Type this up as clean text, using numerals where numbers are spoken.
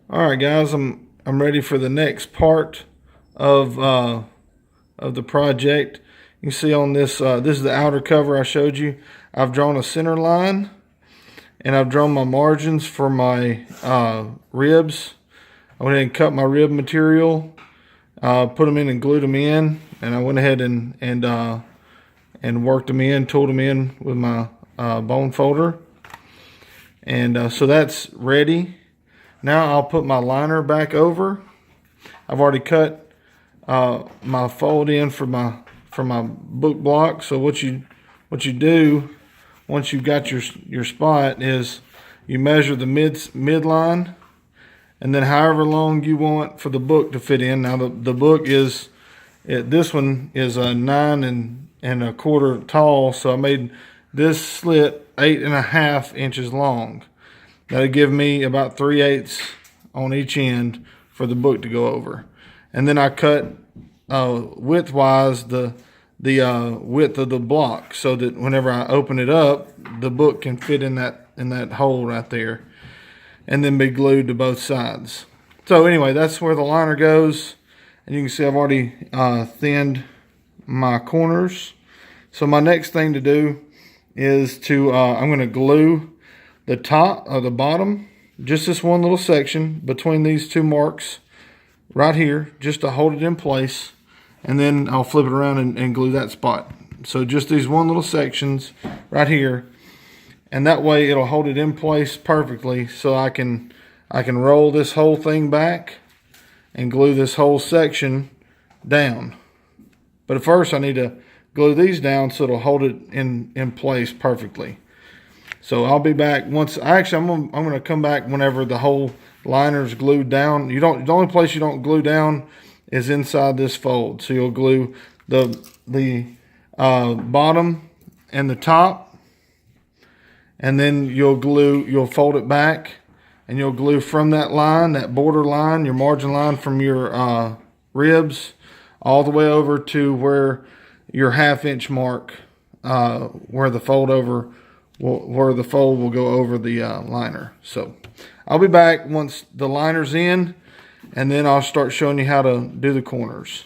All right, guys, I'm ready for the next part of the project. You can see on this this is the outer cover I showed you. I've drawn a center line, and I've drawn my margins for my ribs. I went ahead and cut my rib material, put them in and glued them in, and I went ahead and worked them in, tooled them in with my bone folder, and so that's ready. Now I'll put my liner back over. I've already cut my fold in for my book block. So what you do once you've got your spot is you measure the midline, and then however long you want for the book to fit in. Now the book is this one is a 9 1/4 tall, so I made this slit 8.5 inches long. That'll give me about 3/8 on each end for the book to go over. And then I cut width-wise the width of the block so that whenever I open it up, the book can fit in that hole right there, and then be glued to both sides. So anyway, that's where the liner goes. And you can see I've already thinned my corners. So my next thing to do is to I'm going to glue the top or the bottom, just this one little section between these two marks right here, just to hold it in place, and then I'll flip it around and glue that spot. So just these one little sections right here, and that way it'll hold it in place perfectly, so I can roll this whole thing back and glue this whole section down. But at first I need to glue these down so it'll hold it in place perfectly. So I'll be back once. Actually, I'm gonna come back whenever the whole liner's glued down. The only place you don't glue down is inside this fold. So you'll glue the bottom and the top, and then you'll fold it back, and you'll glue from that line, that border line, your margin line from your ribs, all the way over to where your 1/2 inch mark, where the fold will go over the liner. So I'll be back once the liner's in, and then I'll start showing you how to do the corners.